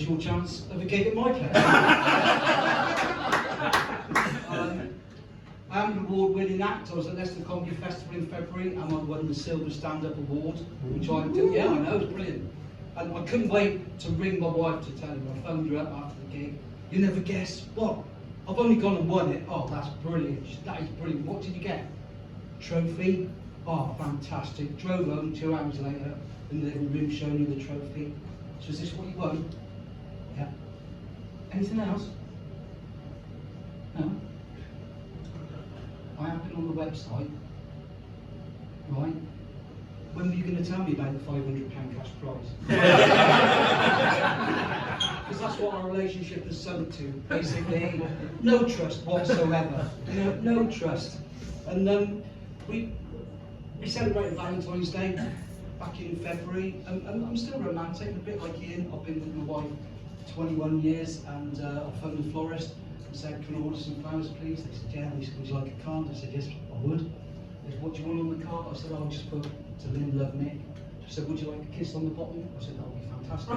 here's your chance of a gig at my place. I'm an award-winning act. I was at Leicester Comedy Festival in February and I won the Silver Stand-Up Award, which I do. Yeah, I know, it was brilliant. And I couldn't wait to ring my wife to tell her. I phoned her up after the gig. You never guess what? I've only gone and won it. Oh, that's brilliant. That is brilliant. What did you get? Trophy? Oh, fantastic. Drove home 2 hours later in the living room showing you the trophy. So is this what you won? Yeah. Anything else? No? I have been on the website. Right. When were you going to tell me about the £500 cash prize? Because that's what our relationship has sunk to, basically. No trust whatsoever. No trust. And we celebrated Valentine's Day back in February. I'm still romantic, a bit like Ian. I've been with my wife 21 years, and I phoned the florist and said, "Can I order some flowers, please?" They said, "Yeah." They said, "Would you like a card?" I said, "Yes, I would." They said, "What do you want on the card?" I said, "I'll just put to Lynn, love Nick." She said, "Would you like a kiss on the bottom?" I said, "That would be fantastic."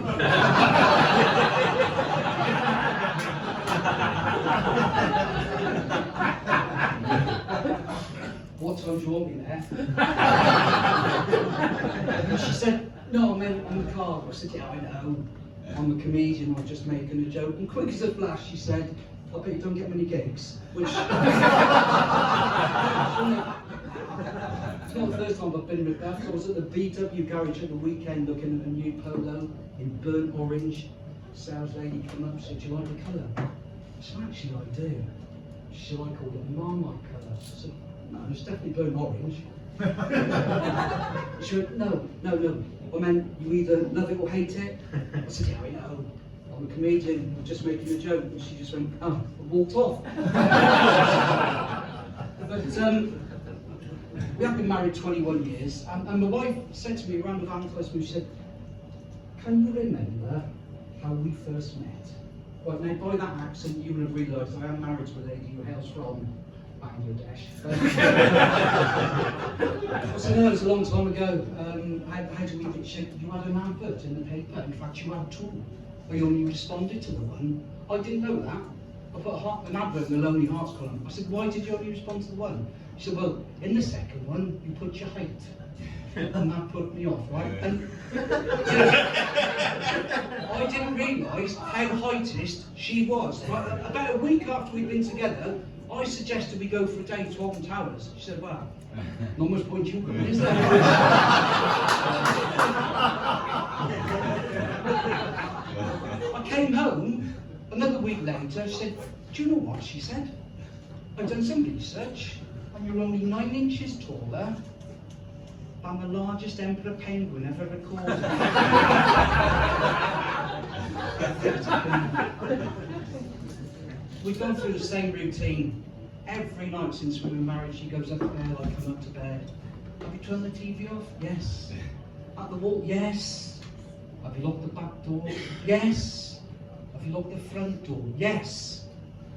"What time do you want me there?" And she said, "No, I meant on the card." I said, "Yeah, I know. I'm a comedian, I'm just making a joke." And quick as a flash, she said, "I bet you don't get many gigs." Which it's not the first time I've been rebuffed. I was at the VW garage at the weekend looking at a new Polo in burnt orange. Sales lady came up and said, "Do you like the colour?" I said, "Actually, I do." She said, "I call it Marmite colour." I said, "No, it's definitely burnt orange." She went, no. I meant, you either love it or hate it." I said, "Yeah, I know. I'm a comedian, I'm just making a joke." And she just went, "Oh," and walked off. But we have been married 21 years, and my wife said to me around the Valentine's Day, she said, "Can you remember how we first met?" Right, now by that accent you will have realised I am married to a lady who hails from Bangladesh. I said, "No, it was a long time ago. How do we think?" She said, "You had an advert in the paper. In fact, you had two. I only responded to the one." I didn't know that. I put an advert in the Lonely Hearts column. I said, "Why did you only respond to the one?" She said, "Well, in the second one, you put your height." And that put me off, right? And I didn't realise how heightist she was. Right? About a week after we'd been together, I suggested we go for a day to Alton Towers. She said, "Well, not much point you going, is there?" I came home another week later. She said, "Do you know what?" she said. "I've done some research, and you're only 9 inches taller than the largest emperor penguin ever recorded." We've gone through the same routine every night since we were married. She goes up to bed, I come up to bed. "Have you turned the TV off?" "Yes." "At the wall?" "Yes." "Have you locked the back door?" "Yes." "Have you locked the front door?" "Yes."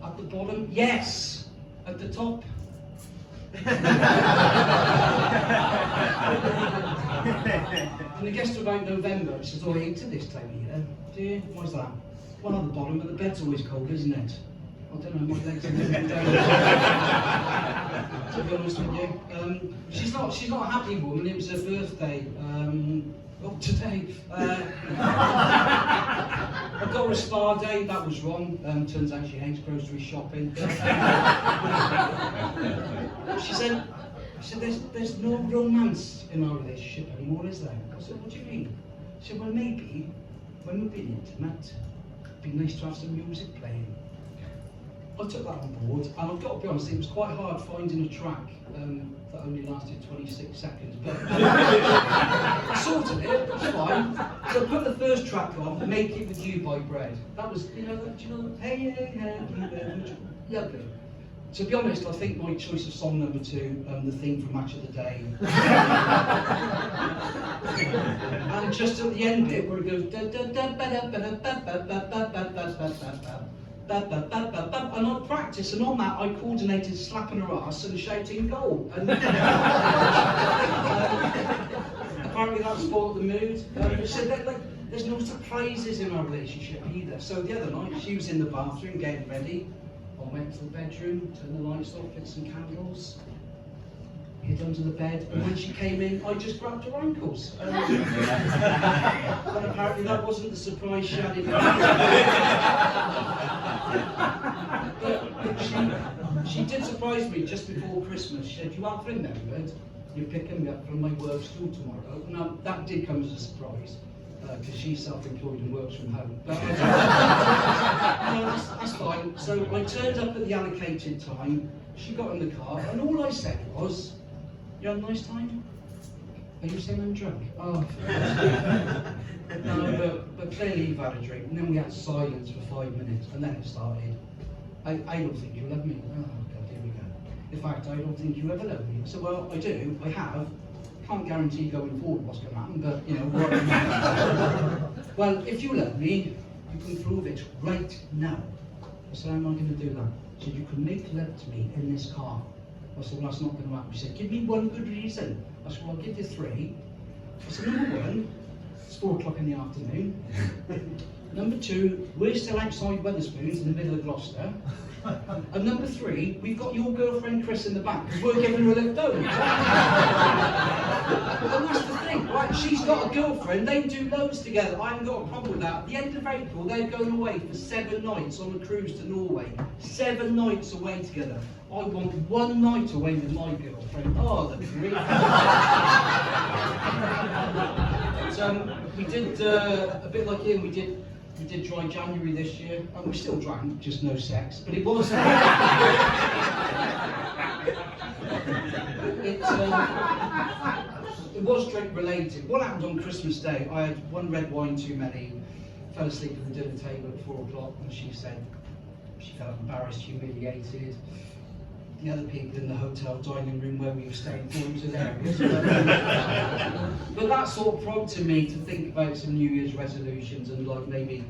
"At the bottom?" "Yes." "At the top?" And it gets to about November, she says, "Oh, I hate to this time of year." "Do you? Why's that?" "Well, at the bottom, but the bed's always cold, isn't it?" "I don't know, my legs are moving down." To be honest with you. She's not a happy woman. It was her birthday. Today. I got her a spa day, that was wrong. Turns out she hates grocery shopping. She said, there's no romance in our relationship anymore, is there? I said, "What do you mean?" She said, "Well, maybe when we've been intimate, it'd be nice to have some music playing." I took that on board, and I've got to be honest, it was quite hard finding a track that only lasted 26 seconds, but I sorted it, it's fine. So I put the first track on, "Make It With You" by Bread. That was, do you know, hey, lovely. To be honest, I think my choice of song number 2, the theme from Match of the Day. And just at the end bit where it goes and I practiced, and on that I coordinated slapping her ass and shouting "goal." And apparently that spoiled the mood. So there's no surprises in our relationship either. So the other night, she was in the bathroom getting ready. I went to the bedroom, turned the lights off, lit some candles, hid under the bed, and when she came in, I just grabbed her ankles. And apparently that wasn't the surprise she had in but she did surprise me just before Christmas. She said, "You have remembered, you're picking me up from my work school tomorrow." Now, that did come as a surprise, because she's self-employed and works from home. But no, that's fine. So I turned up at the allocated time, she got in the car, and all I said was, "You had a nice time? Are you saying I'm drunk?" "Oh, no, but clearly you've had a drink." And then we had silence for 5 minutes, and then it started. I don't think you love me." "Oh, God, here we go. In fact, I don't think you ever love me." So, well, I do, I have. Can't guarantee going forward what's going to happen, but, you know, what well, if you love me, you can prove it right now. I said, "How am I going to do that?" She said, "You can make love to me in this car." I said, "Well, that's not going to happen." She said, "Give me one good reason." I said, "Well, I'll give you 3. I said, "Number 1, it's 4 o'clock in the afternoon. Number 2, we're still outside Wetherspoons in the middle of Gloucester. And number 3, we've got your girlfriend Chris in the back because we're giving her a lift home." And that's the thing, right? She's got a girlfriend, they do loads together. I haven't got a problem with that. At the end of April, they're going away for 7 nights on a cruise to Norway. 7 nights away together. I want 1 night away with my girlfriend. Oh, the grief. So we did a bit like him. We did dry January this year, and we still drank, just no sex. But it was it was drink related. What happened on Christmas Day? I had 1 red wine too many, fell asleep at the dinner table at 4 o'clock, and she said she felt embarrassed, humiliated. The other people in the hotel dining room where we were staying thought it was hilarious. But that sort of prompted me to think about some New Year's resolutions and like maybe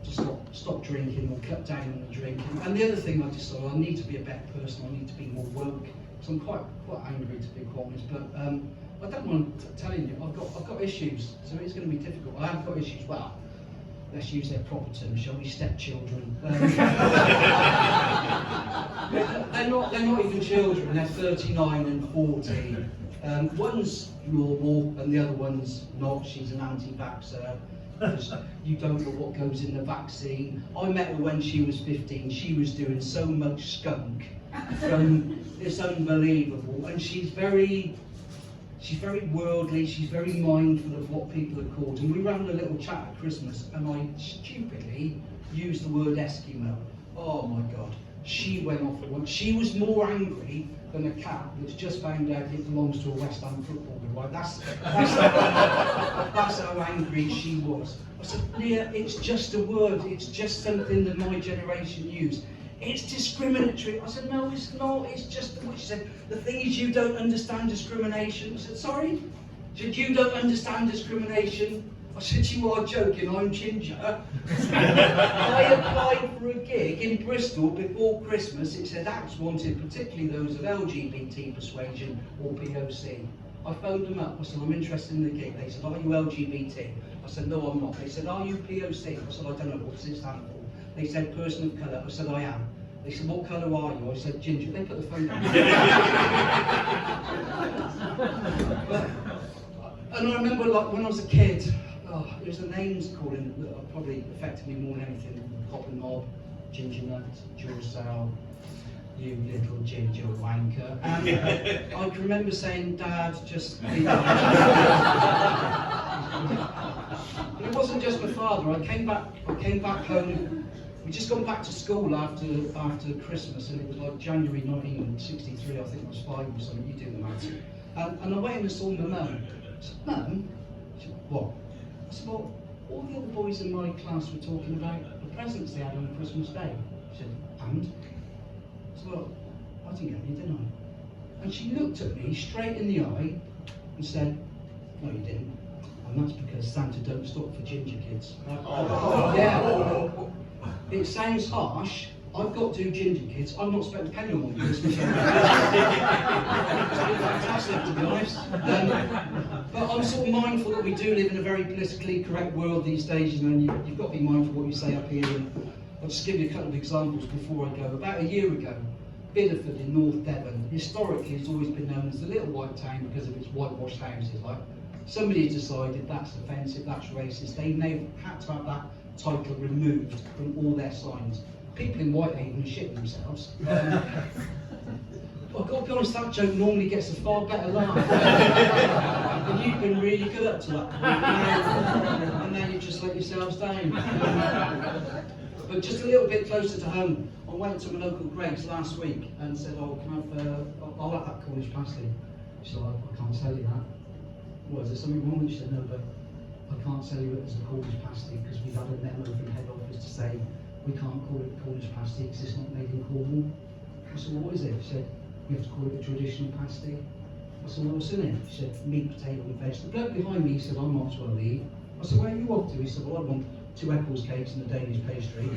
to stop drinking or cut down on the drinking. And the other thing I decided, I need to be a better person, I need to be more woke. So I'm quite angry, to be quite honest. But I don't mind telling you, I've got issues, so it's going to be difficult. I have got issues. Well, let's use their proper term, shall we? Stepchildren. They're not even children. They're 39 and 40. One's normal and the other one's not. She's an anti-vaxxer. You don't know what goes in the vaccine. I met her when she was 15. She was doing so much skunk. It's unbelievable. And she's very worldly, she's very mindful of what people are called. And we were having a little chat at Christmas, and I stupidly used the word Eskimo. Oh my God. She went off at once. She was more angry than a cat that's just found out it belongs to a West Ham footballer, right? That's how angry she was. I said, "Nia, it's just a word. It's just something that my generation used. It's discriminatory." I said, "No, it's not. It's just," she said, "the thing is you don't understand discrimination." I said, "Sorry?" She said, "You don't understand discrimination?" I said, "You are joking, I'm ginger." I applied for a gig in Bristol before Christmas. It said acts wanted, particularly those of LGBT persuasion or POC. I phoned them up. I said, "I'm interested in the gig." They said, "Are you LGBT?" I said, "No, I'm not." They said, "Are you POC?" I said, "I don't know. What does it stand for?" They said, "Person of colour." I said, "I am." They said, "What colour are you?" I said, "Ginger." They put the phone down. And I remember, like, when I was a kid, it was the names calling that probably affected me more than anything. Copper Knob, Ginger Nut, Duracell, "You little ginger wanker." And I can remember saying, "Dad, just..." And it wasn't just my father. I came back home. We just gone back to school after Christmas, and it was like January 1963. I think I was 5 or something. You do the maths. And I went in and saw my mum. I said, "Mum?" She said, "What?" I said, "Well, all the other boys in my class were talking about the presents they had on Christmas Day." She said, "And?" I said, "Well, I didn't get any, did I?" And she looked at me straight in the eye and said, "No, you didn't. And that's because Santa don't stop for ginger kids." Yeah. It sounds harsh, I've got two ginger kids. I'm not spending a penny on one for Christmas. It's been fantastic, to be honest. But I'm sort of mindful that we do live in a very politically correct world these days, and you've got to be mindful of what you say up here. And I'll just give you a couple of examples before I go. About a year ago, Bideford in North Devon, historically has always been known as the little white town because of its whitewashed houses. Like, somebody has decided that's offensive, that's racist. They've now had to have that title removed from all their signs. People in Whitehaven shit themselves. I've got to be honest, that joke normally gets a far better laugh. And you've been really good up to that point, and now you've just let yourselves down. But just a little bit closer to home, I went to my local Greggs last week and said, oh, can I have, I'll have that Cornish pasty. She said, I can't sell you that. Well, is there something wrong? She said, no, but I can't sell you it as a Cornish pasty because we've had a memo from head office to say we can't call it Cornish pasty because it's not made in Cornwall. I said, well, what is it? She said, we have to call it a traditional pasty. I said, well, what's in it? She said, meat, potato and veg. The bloke behind me said, I might as well eat. I said, where are you off to? He said, well, I want 2 Eccles cakes and a Danish pastry.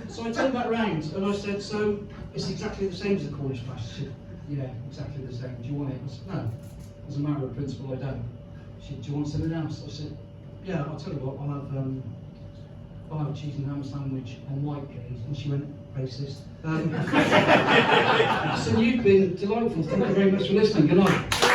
So I turned back round and I said, so it's exactly the same as the Cornish pasty? She said, yeah, exactly the same. Do you want it? I said, no. As a matter of principle, I don't. She said, do you want something else? I said, yeah, I'll tell you what, I'll have a cheese and ham sandwich and white, please. And she went, racist. So you've been delightful. Thank you very much for listening. Good night.